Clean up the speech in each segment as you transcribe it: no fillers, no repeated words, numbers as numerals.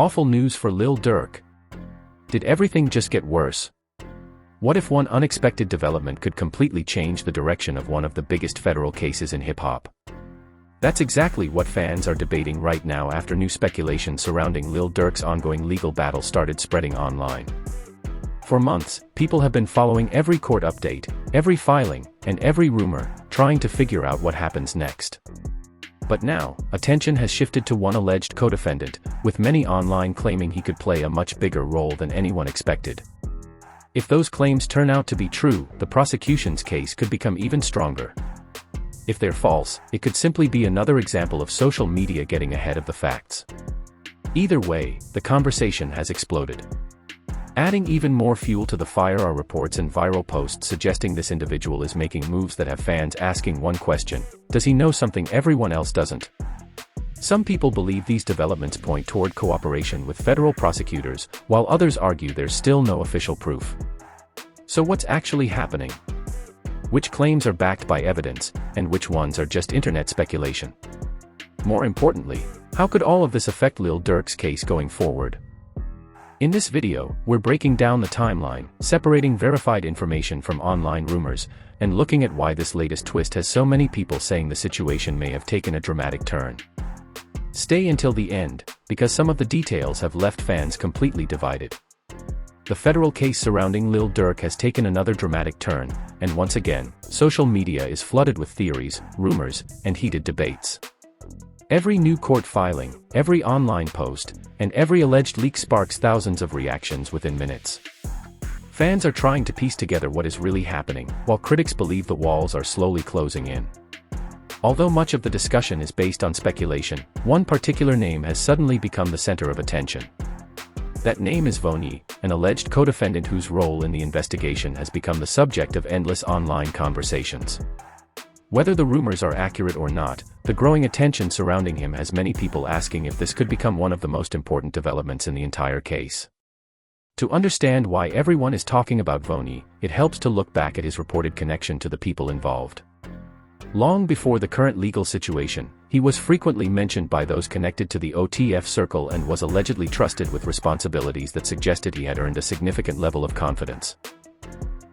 Awful news for Lil Durk. Did everything just get worse? What if one unexpected development could completely change the direction of one of the biggest federal cases in hip-hop? That's exactly what fans are debating right now after new speculation surrounding Lil Durk's ongoing legal battle started spreading online. For months, people have been following every court update, every filing, and every rumor, trying to figure out what happens next. But now, attention has shifted to one alleged co-defendant, with many online claiming he could play a much bigger role than anyone expected. If those claims turn out to be true, the prosecution's case could become even stronger. If they're false, it could simply be another example of social media getting ahead of the facts. Either way, the conversation has exploded. Adding even more fuel to the fire are reports and viral posts suggesting this individual is making moves that have fans asking one question: does he know something everyone else doesn't? Some people believe these developments point toward cooperation with federal prosecutors, while others argue there's still no official proof. So what's actually happening? Which claims are backed by evidence, and which ones are just internet speculation? More importantly, how could all of this affect Lil Durk's case going forward? In this video, we're breaking down the timeline, separating verified information from online rumors, and looking at why this latest twist has so many people saying the situation may have taken a dramatic turn. Stay until the end, because some of the details have left fans completely divided. The federal case surrounding Lil Durk has taken another dramatic turn, and once again, social media is flooded with theories, rumors, and heated debates. Every new court filing, every online post, and every alleged leak sparks thousands of reactions within minutes. Fans are trying to piece together what is really happening, while critics believe the walls are slowly closing in. Although much of the discussion is based on speculation, one particular name has suddenly become the center of attention. That name is Vony, an alleged co-defendant whose role in the investigation has become the subject of endless online conversations. Whether the rumors are accurate or not, the growing attention surrounding him has many people asking if this could become one of the most important developments in the entire case. To understand why everyone is talking about Vony, it helps to look back at his reported connection to the people involved. Long before the current legal situation, he was frequently mentioned by those connected to the OTF circle and was allegedly trusted with responsibilities that suggested he had earned a significant level of confidence.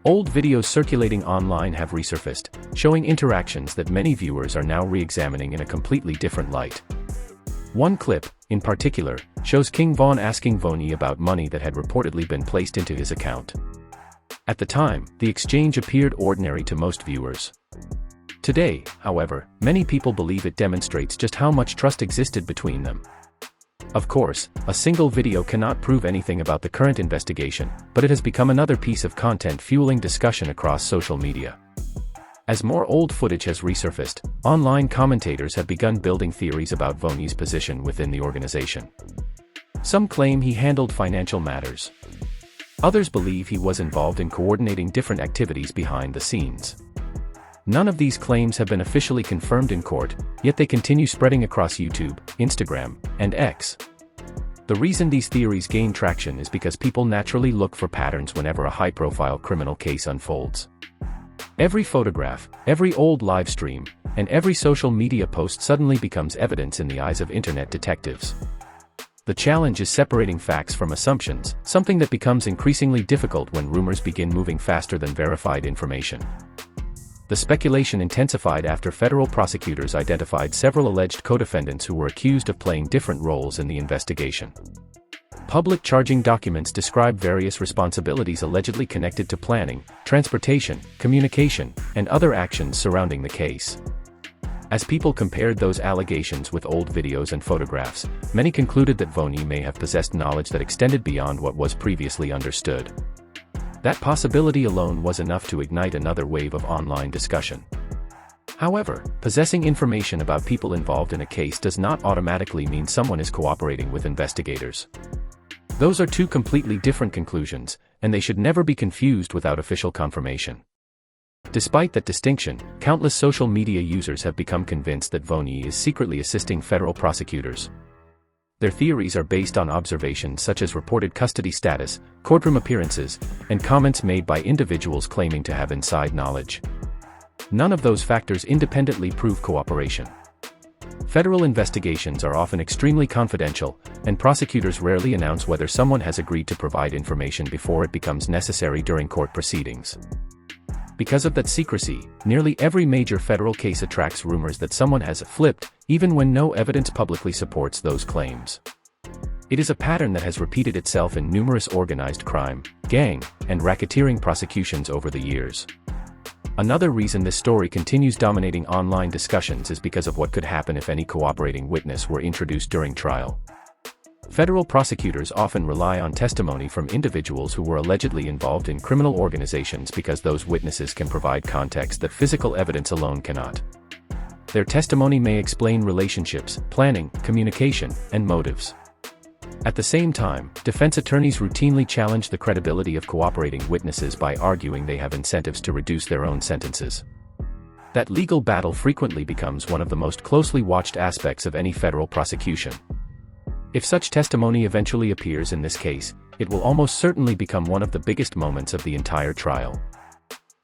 Old videos circulating online have resurfaced, showing interactions that many viewers are now re-examining in a completely different light. One clip, in particular, shows King Von asking Vony about money that had reportedly been placed into his account. At the time, the exchange appeared ordinary to most viewers. Today, however, many people believe it demonstrates just how much trust existed between them. Of course, a single video cannot prove anything about the current investigation, but it has become another piece of content fueling discussion across social media. As more old footage has resurfaced, online commentators have begun building theories about Vony's position within the organization. Some claim he handled financial matters. Others believe he was involved in coordinating different activities behind the scenes. None of these claims have been officially confirmed in court, yet they continue spreading across YouTube, Instagram, and X. The reason these theories gain traction is because people naturally look for patterns whenever a high-profile criminal case unfolds. Every photograph, every old live stream, and every social media post suddenly becomes evidence in the eyes of internet detectives. The challenge is separating facts from assumptions, something that becomes increasingly difficult when rumors begin moving faster than verified information. The speculation intensified after federal prosecutors identified several alleged co-defendants who were accused of playing different roles in the investigation. Public charging documents describe various responsibilities allegedly connected to planning, transportation, communication, and other actions surrounding the case. As people compared those allegations with old videos and photographs, many concluded that Vony may have possessed knowledge that extended beyond what was previously understood. That possibility alone was enough to ignite another wave of online discussion. However, possessing information about people involved in a case does not automatically mean someone is cooperating with investigators. Those are two completely different conclusions, and they should never be confused without official confirmation. Despite that distinction, countless social media users have become convinced that Vony is secretly assisting federal prosecutors. Their theories are based on observations such as reported custody status, courtroom appearances, and comments made by individuals claiming to have inside knowledge. None of those factors independently prove cooperation. Federal investigations are often extremely confidential, and prosecutors rarely announce whether someone has agreed to provide information before it becomes necessary during court proceedings. Because of that secrecy, nearly every major federal case attracts rumors that someone has flipped, even when no evidence publicly supports those claims. It is a pattern that has repeated itself in numerous organized crime, gang, and racketeering prosecutions over the years. Another reason this story continues dominating online discussions is because of what could happen if any cooperating witness were introduced during trial. Federal prosecutors often rely on testimony from individuals who were allegedly involved in criminal organizations because those witnesses can provide context that physical evidence alone cannot. Their testimony may explain relationships, planning, communication, and motives. At the same time, defense attorneys routinely challenge the credibility of cooperating witnesses by arguing they have incentives to reduce their own sentences. That legal battle frequently becomes one of the most closely watched aspects of any federal prosecution. If such testimony eventually appears in this case, it will almost certainly become one of the biggest moments of the entire trial.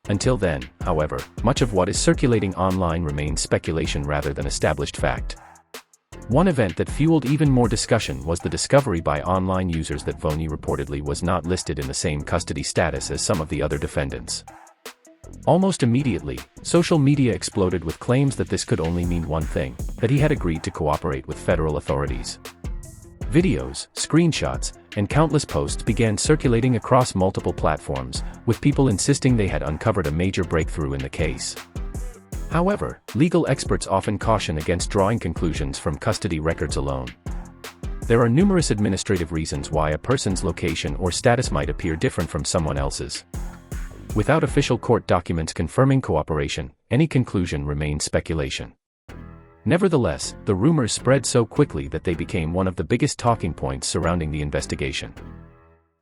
Until then, however, much of what is circulating online remains speculation rather than established fact. One event that fueled even more discussion was the discovery by online users that Voney reportedly was not listed in the same custody status as some of the other defendants. Almost immediately, social media exploded with claims that this could only mean one thing: that he had agreed to cooperate with federal authorities. Videos, screenshots, and countless posts began circulating across multiple platforms, with people insisting they had uncovered a major breakthrough in the case. However, legal experts often caution against drawing conclusions from custody records alone. There are numerous administrative reasons why a person's location or status might appear different from someone else's. Without official court documents confirming cooperation, any conclusion remains speculation. Nevertheless, the rumors spread so quickly that they became one of the biggest talking points surrounding the investigation.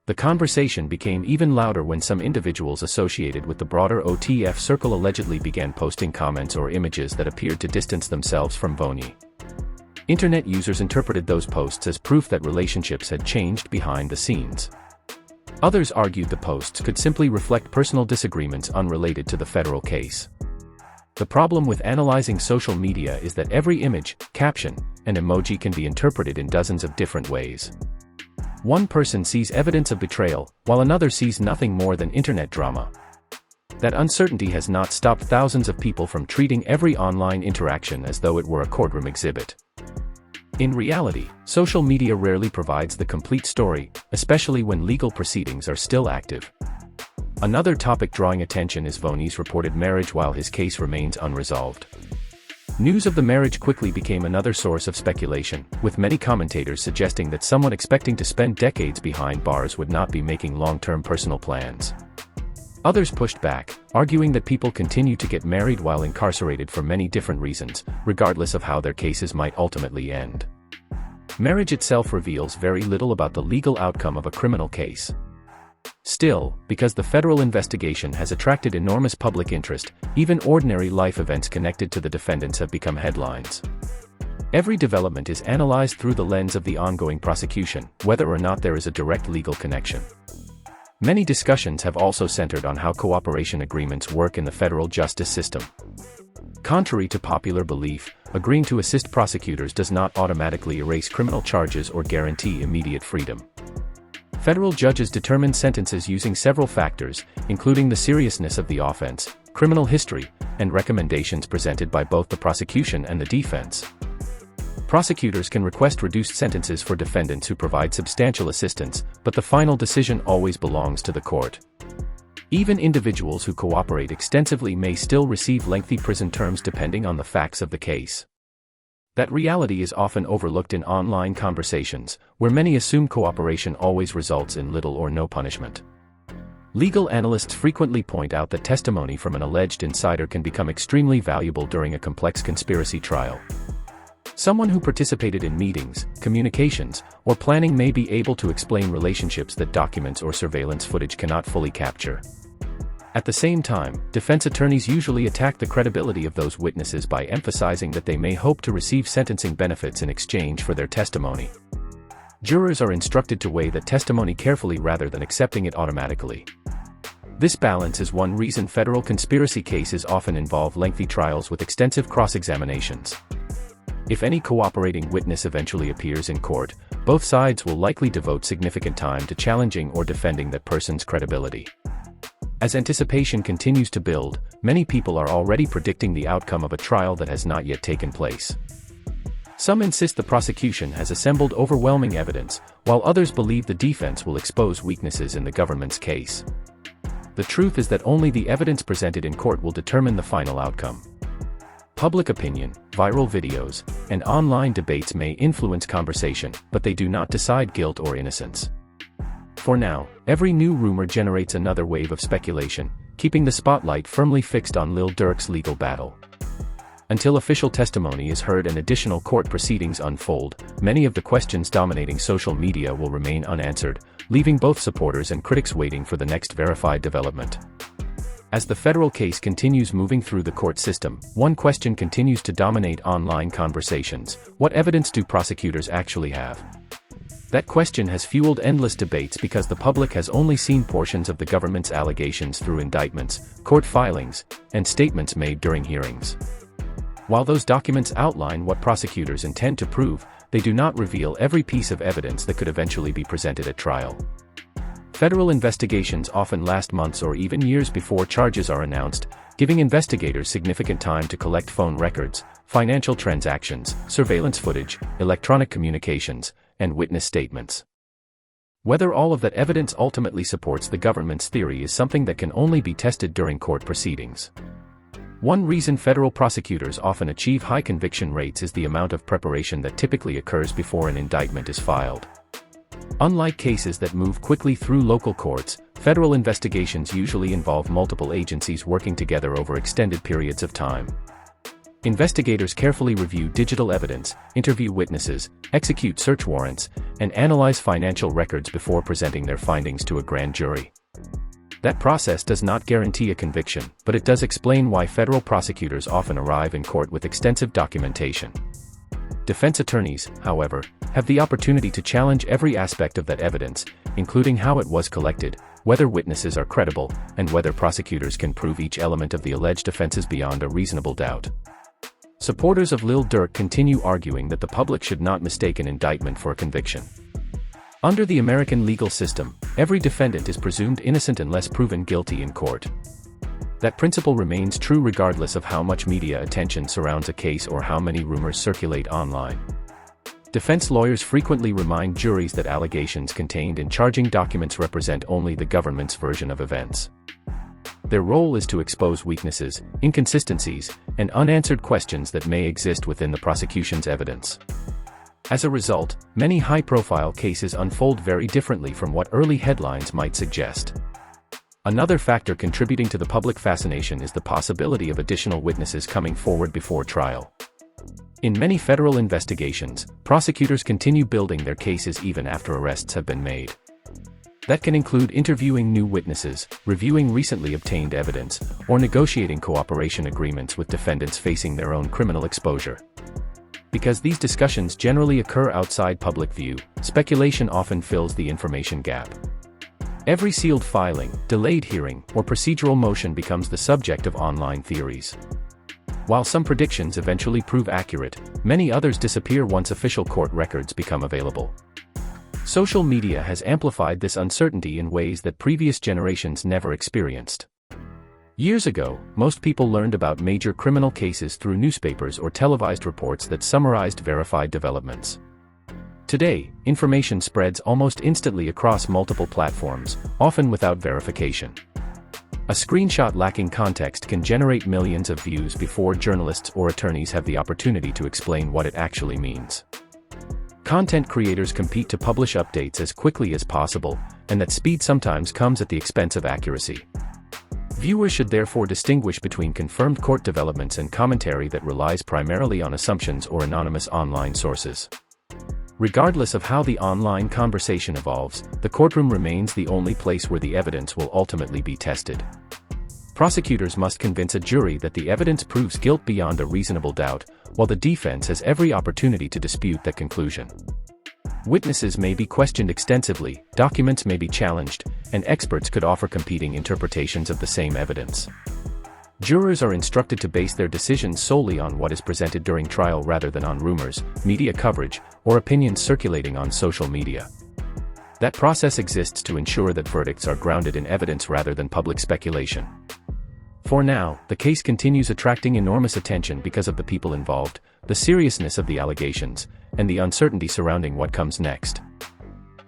The conversation became even louder when some individuals associated with the broader OTF circle allegedly began posting comments or images that appeared to distance themselves from Voney. Internet users interpreted those posts as proof that relationships had changed behind the scenes. Others argued the posts could simply reflect personal disagreements unrelated to the federal case. The problem with analyzing social media is that every image, caption, and emoji can be interpreted in dozens of different ways. One person sees evidence of betrayal, while another sees nothing more than internet drama. That uncertainty has not stopped thousands of people from treating every online interaction as though it were a courtroom exhibit. In reality, social media rarely provides the complete story, especially when legal proceedings are still active. Another topic drawing attention is Voney's reported marriage while his case remains unresolved. News of the marriage quickly became another source of speculation, with many commentators suggesting that someone expecting to spend decades behind bars would not be making long-term personal plans. Others pushed back, arguing that people continue to get married while incarcerated for many different reasons, regardless of how their cases might ultimately end. Marriage itself reveals very little about the legal outcome of a criminal case. Still, because the federal investigation has attracted enormous public interest, even ordinary life events connected to the defendants have become headlines. Every development is analyzed through the lens of the ongoing prosecution, whether or not there is a direct legal connection. Many discussions have also centered on how cooperation agreements work in the federal justice system. Contrary to popular belief, agreeing to assist prosecutors does not automatically erase criminal charges or guarantee immediate freedom. Federal judges determine sentences using several factors, including the seriousness of the offense, criminal history, and recommendations presented by both the prosecution and the defense. Prosecutors can request reduced sentences for defendants who provide substantial assistance, but the final decision always belongs to the court. Even individuals who cooperate extensively may still receive lengthy prison terms depending on the facts of the case. That reality is often overlooked in online conversations, where many assume cooperation always results in little or no punishment. Legal analysts frequently point out that testimony from an alleged insider can become extremely valuable during a complex conspiracy trial. Someone who participated in meetings, communications, or planning may be able to explain relationships that documents or surveillance footage cannot fully capture. At the same time, defense attorneys usually attack the credibility of those witnesses by emphasizing that they may hope to receive sentencing benefits in exchange for their testimony. Jurors are instructed to weigh that testimony carefully rather than accepting it automatically. This balance is one reason federal conspiracy cases often involve lengthy trials with extensive cross-examinations. If any cooperating witness eventually appears in court, both sides will likely devote significant time to challenging or defending that person's credibility. As anticipation continues to build, many people are already predicting the outcome of a trial that has not yet taken place. Some insist the prosecution has assembled overwhelming evidence, while others believe the defense will expose weaknesses in the government's case. The truth is that only the evidence presented in court will determine the final outcome. Public opinion, viral videos, and online debates may influence conversation, but they do not decide guilt or innocence. For now, every new rumor generates another wave of speculation, keeping the spotlight firmly fixed on Lil Durk's legal battle. Until official testimony is heard and additional court proceedings unfold, many of the questions dominating social media will remain unanswered, leaving both supporters and critics waiting for the next verified development. As the federal case continues moving through the court system, one question continues to dominate online conversations: what evidence do prosecutors actually have? That question has fueled endless debates because the public has only seen portions of the government's allegations through indictments, court filings, and statements made during hearings. While those documents outline what prosecutors intend to prove, they do not reveal every piece of evidence that could eventually be presented at trial. Federal investigations often last months or even years before charges are announced, giving investigators significant time to collect phone records, financial transactions, surveillance footage, electronic communications, and witness statements. Whether all of that evidence ultimately supports the government's theory is something that can only be tested during court proceedings. One reason federal prosecutors often achieve high conviction rates is the amount of preparation that typically occurs before an indictment is filed. Unlike cases that move quickly through local courts, federal investigations usually involve multiple agencies working together over extended periods of time. Investigators carefully review digital evidence, interview witnesses, execute search warrants, and analyze financial records before presenting their findings to a grand jury. That process does not guarantee a conviction, but it does explain why federal prosecutors often arrive in court with extensive documentation. Defense attorneys, however, have the opportunity to challenge every aspect of that evidence, including how it was collected, whether witnesses are credible, and whether prosecutors can prove each element of the alleged offenses beyond a reasonable doubt. Supporters of Lil Durk continue arguing that the public should not mistake an indictment for a conviction. Under the American legal system, every defendant is presumed innocent unless proven guilty in court. That principle remains true regardless of how much media attention surrounds a case or how many rumors circulate online. Defense lawyers frequently remind juries that allegations contained in charging documents represent only the government's version of events. Their role is to expose weaknesses, inconsistencies, and unanswered questions that may exist within the prosecution's evidence. As a result, many high-profile cases unfold very differently from what early headlines might suggest. Another factor contributing to the public fascination is the possibility of additional witnesses coming forward before trial. In many federal investigations, prosecutors continue building their cases even after arrests have been made. That can include interviewing new witnesses, reviewing recently obtained evidence, or negotiating cooperation agreements with defendants facing their own criminal exposure. Because these discussions generally occur outside public view, speculation often fills the information gap. Every sealed filing, delayed hearing, or procedural motion becomes the subject of online theories. While some predictions eventually prove accurate, many others disappear once official court records become available. Social media has amplified this uncertainty in ways that previous generations never experienced. Years ago, most people learned about major criminal cases through newspapers or televised reports that summarized verified developments. Today, information spreads almost instantly across multiple platforms, often without verification. A screenshot lacking context can generate millions of views before journalists or attorneys have the opportunity to explain what it actually means. Content creators compete to publish updates as quickly as possible, and that speed sometimes comes at the expense of accuracy. Viewers should therefore distinguish between confirmed court developments and commentary that relies primarily on assumptions or anonymous online sources. Regardless of how the online conversation evolves, the courtroom remains the only place where the evidence will ultimately be tested. Prosecutors must convince a jury that the evidence proves guilt beyond a reasonable doubt, while the defense has every opportunity to dispute that conclusion. Witnesses may be questioned extensively, documents may be challenged, and experts could offer competing interpretations of the same evidence. Jurors are instructed to base their decisions solely on what is presented during trial rather than on rumors, media coverage, or opinions circulating on social media. That process exists to ensure that verdicts are grounded in evidence rather than public speculation. For now, the case continues attracting enormous attention because of the people involved, the seriousness of the allegations, and the uncertainty surrounding what comes next.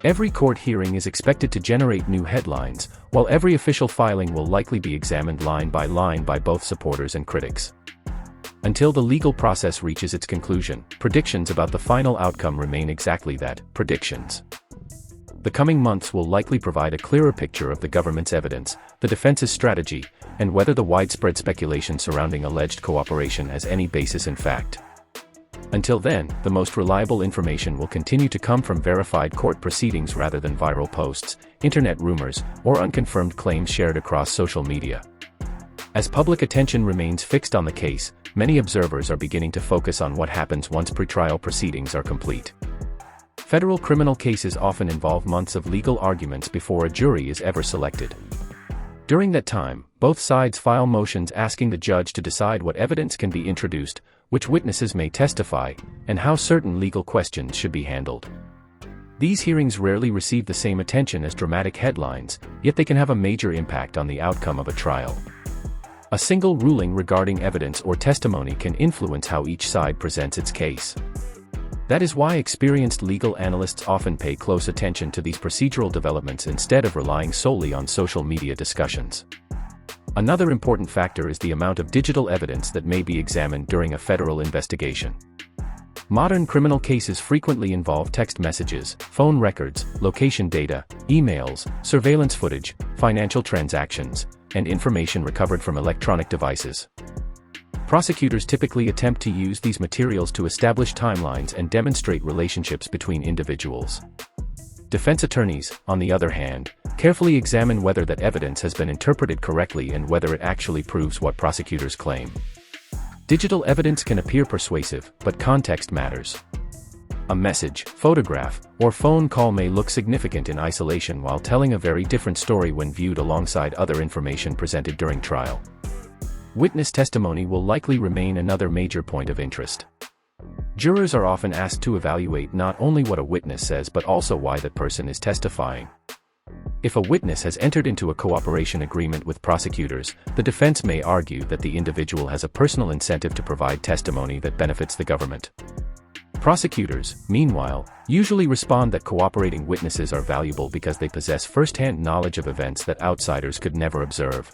Every court hearing is expected to generate new headlines, while every official filing will likely be examined line by both supporters and critics. Until the legal process reaches its conclusion, predictions about the final outcome remain exactly that, predictions. The coming months will likely provide a clearer picture of the government's evidence, the defense's strategy, and whether the widespread speculation surrounding alleged cooperation has any basis in fact. Until then, the most reliable information will continue to come from verified court proceedings rather than viral posts, internet rumors, or unconfirmed claims shared across social media. As public attention remains fixed on the case, many observers are beginning to focus on what happens once pretrial proceedings are complete. Federal criminal cases often involve months of legal arguments before a jury is ever selected. During that time, both sides file motions asking the judge to decide what evidence can be introduced, which witnesses may testify, and how certain legal questions should be handled. These hearings rarely receive the same attention as dramatic headlines, yet they can have a major impact on the outcome of a trial. A single ruling regarding evidence or testimony can influence how each side presents its case. That is why experienced legal analysts often pay close attention to these procedural developments instead of relying solely on social media discussions. Another important factor is the amount of digital evidence that may be examined during a federal investigation. Modern criminal cases frequently involve text messages, phone records, location data, emails, surveillance footage, financial transactions, and information recovered from electronic devices. Prosecutors typically attempt to use these materials to establish timelines and demonstrate relationships between individuals. Defense attorneys, on the other hand, carefully examine whether that evidence has been interpreted correctly and whether it actually proves what prosecutors claim. Digital evidence can appear persuasive, but context matters. A message, photograph, or phone call may look significant in isolation while telling a very different story when viewed alongside other information presented during trial. Witness testimony will likely remain another major point of interest. Jurors are often asked to evaluate not only what a witness says but also why that person is testifying. If a witness has entered into a cooperation agreement with prosecutors, the defense may argue that the individual has a personal incentive to provide testimony that benefits the government. Prosecutors, meanwhile, usually respond that cooperating witnesses are valuable because they possess first-hand knowledge of events that outsiders could never observe.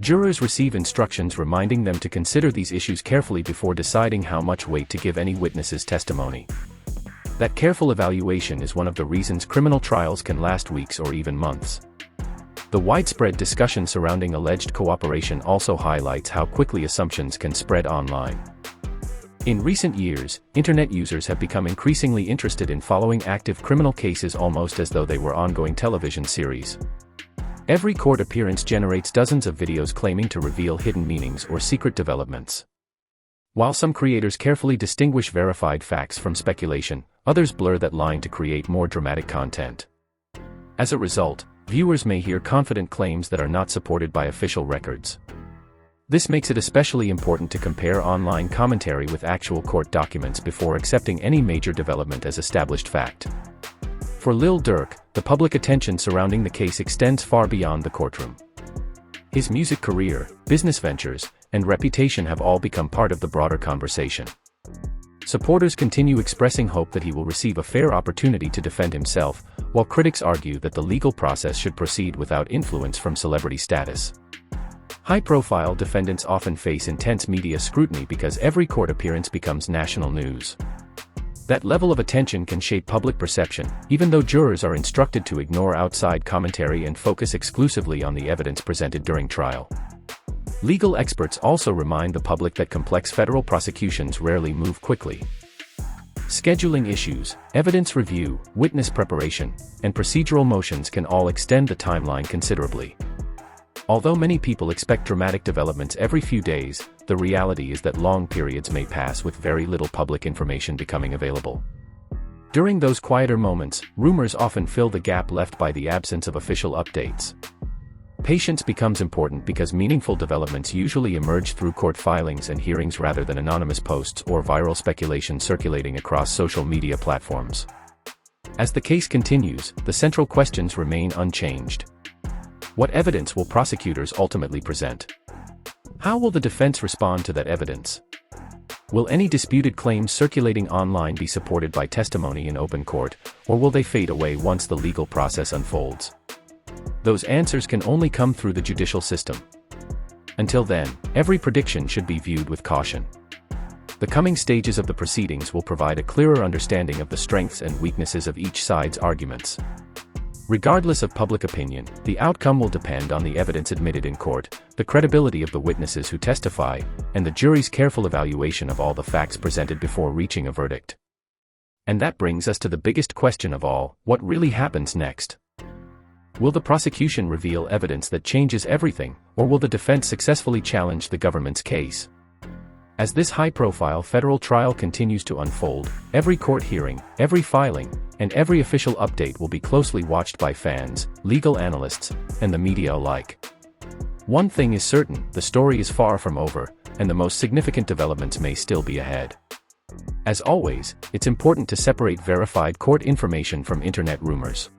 Jurors receive instructions reminding them to consider these issues carefully before deciding how much weight to give any witness's testimony. That careful evaluation is one of the reasons criminal trials can last weeks or even months. The widespread discussion surrounding alleged cooperation also highlights how quickly assumptions can spread online. In recent years, internet users have become increasingly interested in following active criminal cases almost as though they were ongoing television series. Every court appearance generates dozens of videos claiming to reveal hidden meanings or secret developments. While some creators carefully distinguish verified facts from speculation, others blur that line to create more dramatic content. As a result, viewers may hear confident claims that are not supported by official records. This makes it especially important to compare online commentary with actual court documents before accepting any major development as established fact. For Lil Durk, the public attention surrounding the case extends far beyond the courtroom. His music career, business ventures, and reputation have all become part of the broader conversation. Supporters continue expressing hope that he will receive a fair opportunity to defend himself, while critics argue that the legal process should proceed without influence from celebrity status. High-profile defendants often face intense media scrutiny because every court appearance becomes national news. That level of attention can shape public perception, even though jurors are instructed to ignore outside commentary and focus exclusively on the evidence presented during trial. Legal experts also remind the public that complex federal prosecutions rarely move quickly. Scheduling issues, evidence review, witness preparation, and procedural motions can all extend the timeline considerably. Although many people expect dramatic developments every few days, the reality is that long periods may pass with very little public information becoming available. During those quieter moments, rumors often fill the gap left by the absence of official updates. Patience becomes important because meaningful developments usually emerge through court filings and hearings rather than anonymous posts or viral speculation circulating across social media platforms. As the case continues, the central questions remain unchanged. What evidence will prosecutors ultimately present? How will the defense respond to that evidence? Will any disputed claims circulating online be supported by testimony in open court, or will they fade away once the legal process unfolds? Those answers can only come through the judicial system. Until then, every prediction should be viewed with caution. The coming stages of the proceedings will provide a clearer understanding of the strengths and weaknesses of each side's arguments. Regardless of public opinion, the outcome will depend on the evidence admitted in court, the credibility of the witnesses who testify, and the jury's careful evaluation of all the facts presented before reaching a verdict. And that brings us to the biggest question of all: what really happens next? Will the prosecution reveal evidence that changes everything, or will the defense successfully challenge the government's case? As this high-profile federal trial continues to unfold, every court hearing, every filing, and every official update will be closely watched by fans, legal analysts, and the media alike. One thing is certain: the story is far from over, and the most significant developments may still be ahead. As always, it's important to separate verified court information from internet rumors.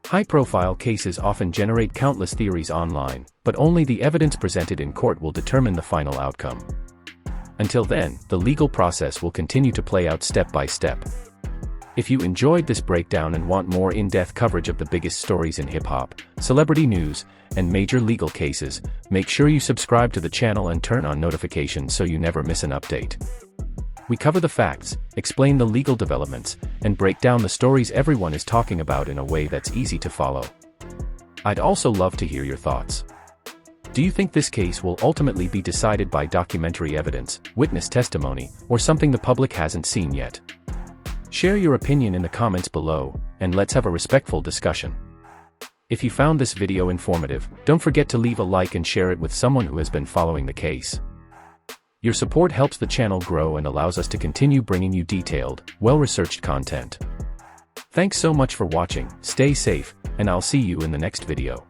High-profile cases often generate countless theories online, but only the evidence presented in court will determine the final outcome. Until then, the legal process will continue to play out step by step. If you enjoyed this breakdown and want more in-depth coverage of the biggest stories in hip-hop, celebrity news, and major legal cases, make sure you subscribe to the channel and turn on notifications so you never miss an update. We cover the facts, explain the legal developments, and break down the stories everyone is talking about in a way that's easy to follow. I'd also love to hear your thoughts. Do you think this case will ultimately be decided by documentary evidence, witness testimony, or something the public hasn't seen yet? Share your opinion in the comments below, and let's have a respectful discussion. If you found this video informative, don't forget to leave a like and share it with someone who has been following the case. Your support helps the channel grow and allows us to continue bringing you detailed, well-researched content. Thanks so much for watching, stay safe, and I'll see you in the next video.